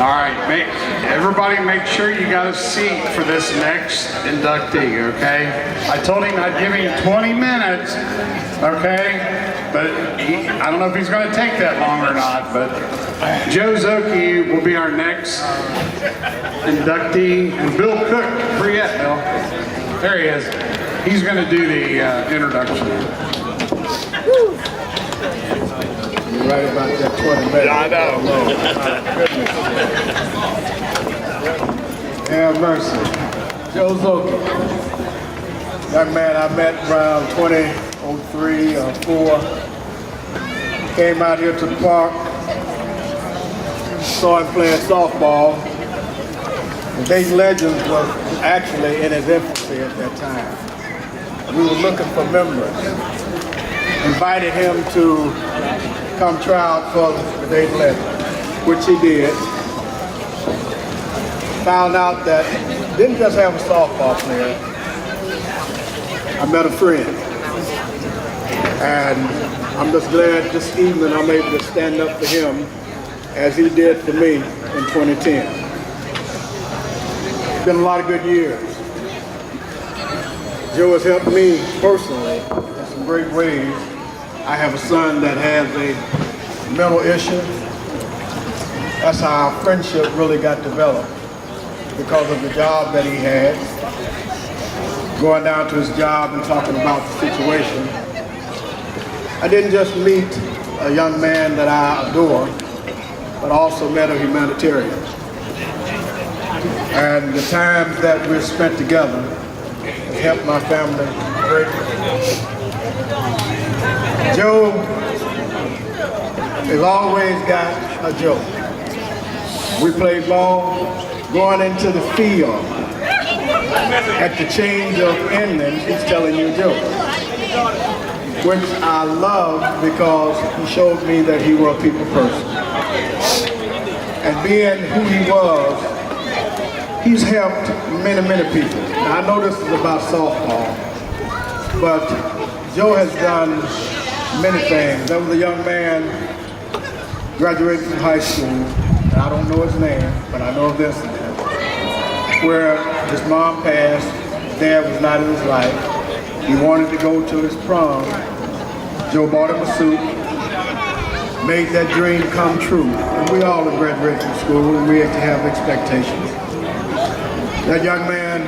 All right, everybody make sure you got a seat for this next inductee, okay? I told him I'd give him 20 minutes, okay? But I don't know if he's going to take that long or not, but Joe Szoke will be our next inductee. And Bill Cook, where you at, Bill? There he is. He's going to do the introduction. You're right about that 20 minutes. I know. Have mercy. Joe Szoke. Young man I met around 2003 or 4. Came out here to the park. Saw him playing softball. The Dayton Legends was actually in its infancy at that time. We were looking for members. Invited him to come try out for the Dayton Legends, which he did. Found out that didn't just have a softball player. I met a friend. And I'm just glad this evening I'm able to stand up for him as he did for me in 2010. It's been a lot of good years. Joe has helped me personally in some great ways. I have a son that has a mental issue. That's how our friendship really got developed, because of the job that he had. Going down to his job and talking about the situation. I didn't just meet a young man that I adore, but also met a humanitarian. And the times that we've spent together has helped my family greatly. Joe has always got a joke. We play ball, going into the field. At the change of ending, he's telling you a joke. Which I love because he showed me that he was a people person. And being who he was, he's helped many, many people. Now, I know this is about softball, but Joe has done many things. There was a young man graduated from high school, and I don't know his name, but I know this, where his mom passed, his dad was not in his life. He wanted to go to his prom. Joe bought him a suit, made that dream come true. And we all have graduated from school, and we have to have expectations. That young man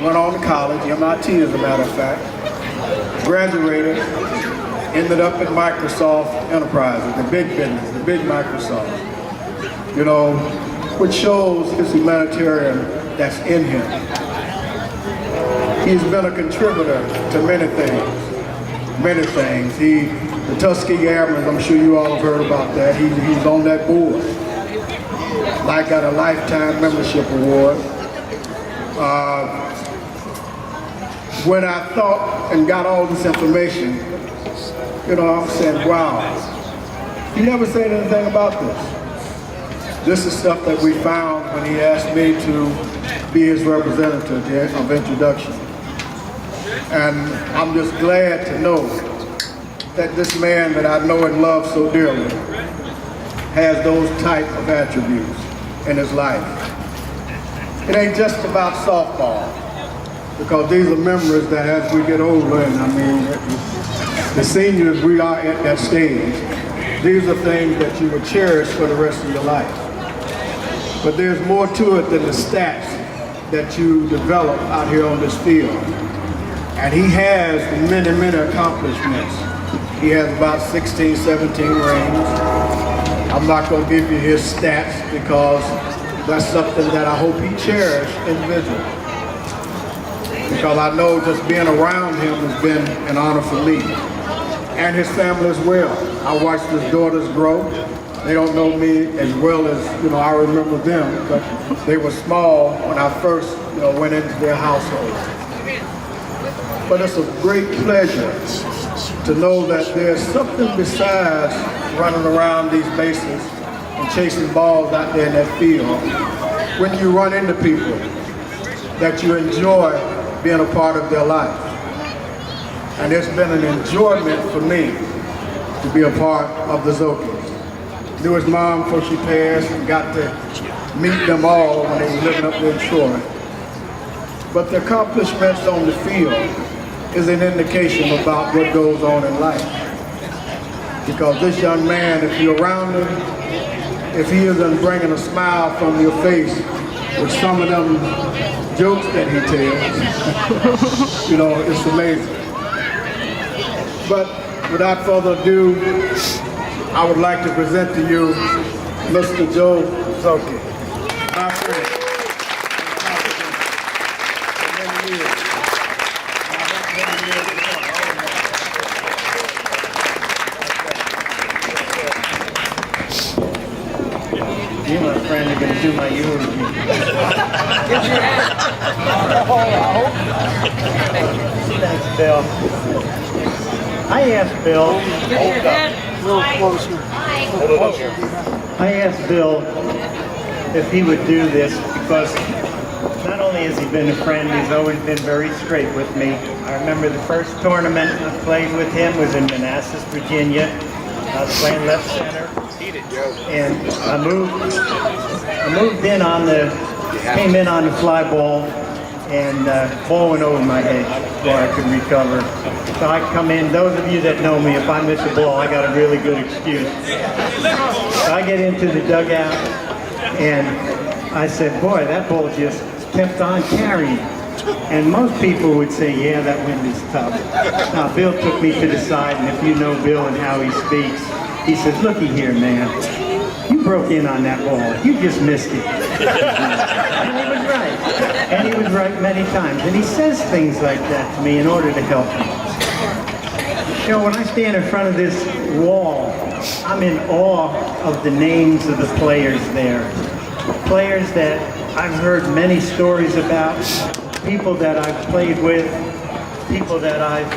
went on to college, MIT as a matter of fact, graduated, ended up at Microsoft Enterprises, the big business, the big Microsoft. You know, which shows his humanitarian that's in him. He's been a contributor to many things. Many things. The Tuskegee Airmen, I'm sure you all have heard about that. He's on that board. I got a lifetime membership award. When I thought and got all this information, you know, I'm saying, wow, he never said anything about this. This is stuff that we found when he asked me to be his representative of introduction. And I'm just glad to know that this man that I know and love so dearly has those type of attributes in his life. It ain't just about softball, because these are memories that as we get older, and I mean, the seniors, we are at that stage, these are things that you will cherish for the rest of your life. But there's more to it than the stats that you develop out here on this field. And he has many, many accomplishments. He has about 16, 17 rings. I'm not going to give you his stats because that's something that I hope he cherished individually. Because I know just being around him has been an honor for me. And his family as well. I watched his daughters grow. They don't know me as well as, you know, I remember them, but they were small when I first, you know, went into their household. But it's a great pleasure to know that there's something besides running around these bases and chasing balls out there in that field. When you run into people that you enjoy being a part of their life. And it's been an enjoyment for me to be a part of the Szokes. Knew his mom before she passed and got to meet them all when they were living up there in Troy. But the accomplishments on the field is an indication about what goes on in life. Because this young man, if you're around him, if he isn't bringing a smile from your face with some of them jokes that he tells, you know, it's amazing. But without further ado, I would like to present to you Mr. Joe Szoke, my friend. You, my friend, are going to do my eulogy. Thanks, Bill. I asked Bill. I asked Bill if he would do this because not only has he been a friend, he's always been very straight with me. I remember the first tournament I played with him was in Manassas, Virginia. I was playing left center. And I moved in on came in on the fly ball, and ball went over my head before I could recover. So I come in, those of you that know me, if I miss a ball, I got a really good excuse. So I get into the dugout, and I said, boy, that ball just kept on carrying. And most people would say, yeah, that wind is tough. Now, Bill took me to the side, and if you know Bill and how he speaks, he says, looky here, man. You broke in on that ball. You just missed it. And he was right. And he was right many times. And he says things like that to me in order to help me. You know, when I stand in front of this wall, I'm in awe of the names of the players there. Players that I've heard many stories about, people that I've played with, people that I've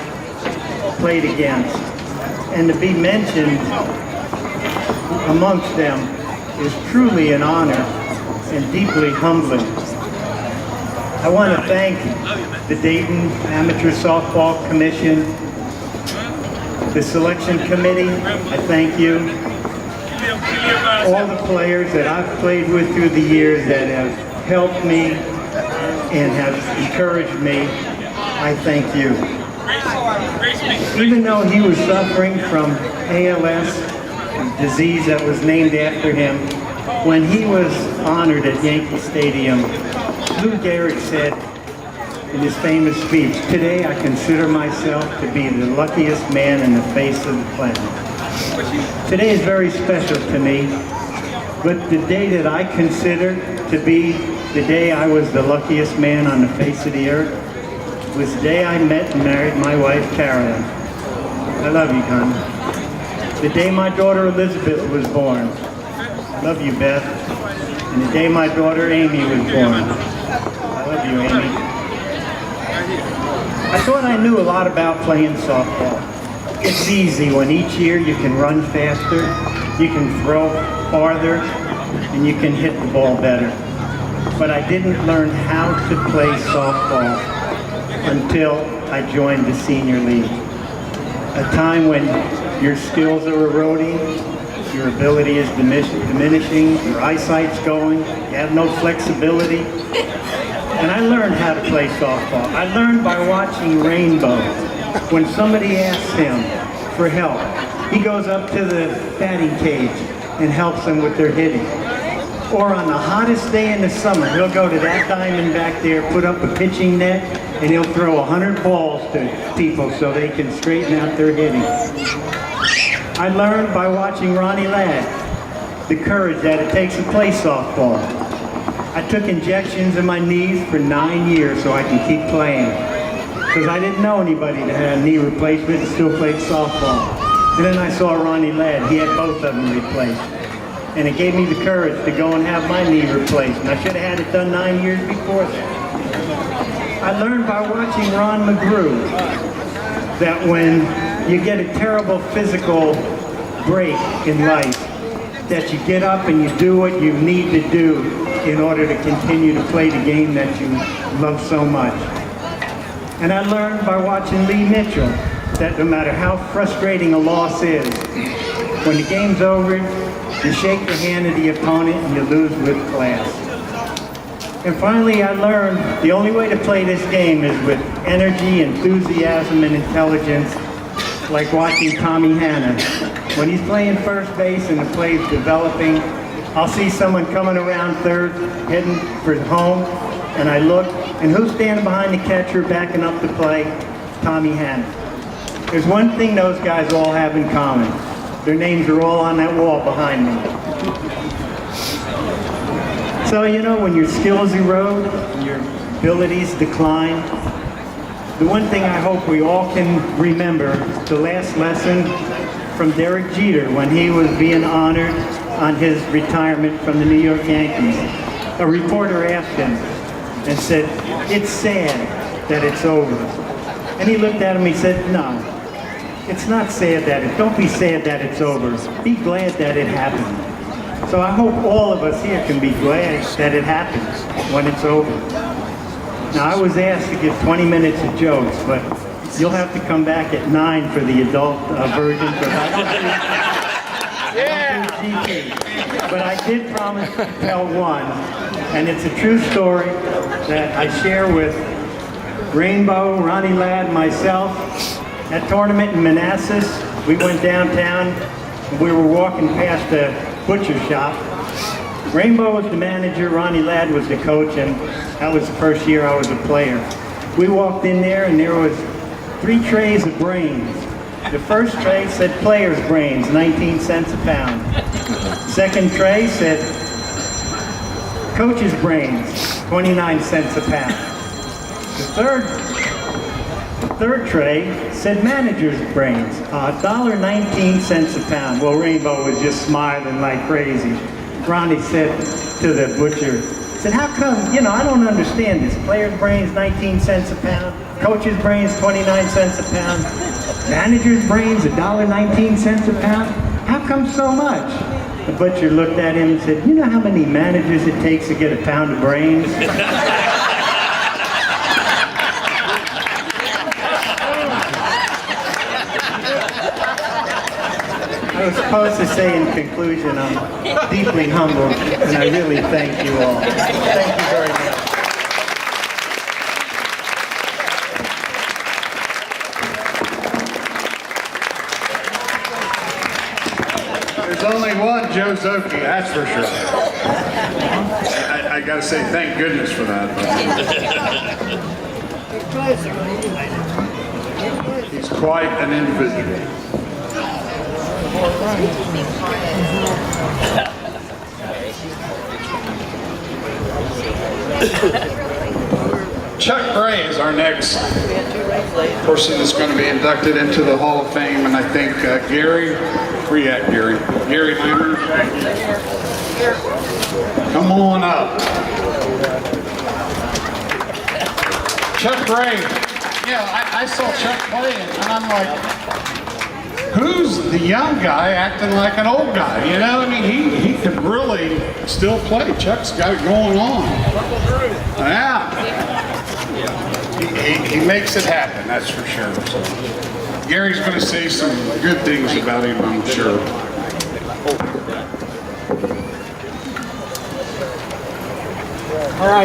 played against. And to be mentioned amongst them is truly an honor and deeply humbling. I want to thank the Dayton Amateur Softball Commission, the selection committee, I thank you. All the players that I've played with through the years that have helped me and have encouraged me, I thank you. Even though he was suffering from ALS, a disease that was named after him, when he was honored at Yankee Stadium, Lou Gehrig said in his famous speech, "Today I consider myself to be the luckiest man in the face of the planet." Today is very special to me, but the day that I consider to be the day I was the luckiest man on the face of the earth was the day I met and married my wife, Carolyn. I love you, Connie. The day my daughter Elizabeth was born. I love you, Beth. And the day my daughter Amy was born. I love you, Amy. I thought I knew a lot about playing softball. It's easy when each year you can run faster, you can throw farther, and you can hit the ball better. But I didn't learn how to play softball until I joined the senior league. A time when your skills are eroding, your ability is diminishing, your eyesight's going, you have no flexibility. And I learned how to play softball. I learned by watching Rainbow. When somebody asks him for help, he goes up to the batting cage and helps them with their hitting. Or on the hottest day in the summer, he'll go to that diamond back there, put up a pitching net, and he'll throw 100 balls to people so they can straighten out their hitting. I learned by watching Ronnie Ladd the courage that it takes to play softball. I took injections in my knees for 9 years so I can keep playing. Because I didn't know anybody that had a knee replacement and still played softball. And then I saw Ronnie Ladd, he had both of them replaced. And it gave me the courage to go and have my knee replaced. And I should have had it done 9 years before that. I learned by watching Ron McGrew that when you get a terrible physical break in life, that you get up and you do what you need to do in order to continue to play the game that you love so much. And I learned by watching Lee Mitchell that no matter how frustrating a loss is, When the game's over, you shake the hand of the opponent and you lose with class. And finally, I learned the only way to play this game is with energy, enthusiasm, and intelligence, like watching Tommy Hanna. When he's playing first base and the play's developing, I'll see someone coming around third, heading for home, and I look, and who's standing behind the catcher backing up the play? Tommy Hanna. There's one thing those guys all have in common. Their names are all on that wall behind me. So, you know, when your skills erode, your abilities decline, the one thing I hope we all can remember, the last lesson from Derek Jeter when he was being honored on his retirement from the New York Yankees. A reporter asked him and said, "It's sad that it's over." And he looked at him and he said, "No, it's not sad that don't be sad that it's over. Be glad that it happened." So I hope all of us here can be glad that it happens when it's over. Now, I was asked to give 20 minutes of jokes, but you'll have to come back at 9 for the adult version, because I don't do GT. But I did promise to tell one, and it's a true story that I share with Rainbow, Ronnie Ladd, and myself. That tournament in Manassas, we went downtown, and we were walking past a butcher shop. Rainbow was the manager, Ronnie Ladd was the coach, and that was the first year I was a player. We walked in there and there was 3 trays of brains. The first tray said player's brains, 19 cents a pound. Second tray said coach's brains, 29 cents a pound. The third tray said manager's brains, $1.19 a pound. Well, Rainbow was just smiling like crazy. Ronnie said to the butcher, said, "How come, you know, I don't understand this. Player's brains, 19 cents a pound. Coach's brains, 29 cents a pound. Manager's brains, $1.19 a pound. How come so much?" The butcher looked at him and said, "You know how many managers it takes to get a pound of brains?" I was supposed to say in conclusion, I'm deeply humbled, and I really thank you all. Thank you very much. There's only one Joe Szoke, that's for sure. I gotta say, thank goodness for that. He's quite an individual. Chuck Gray is our next person that's going to be inducted into the Hall of Fame, and I think Gary, where you at, Gary? Gary Hammer? Come on up. Chuck Gray, yeah, I saw Chuck play, and I'm like, who's the young guy acting like an old guy? You know, I mean, he could really still play. Chuck's got it going on. Yeah. He makes it happen, that's for sure. So, Gary's going to say some good things about him, I'm sure. All right.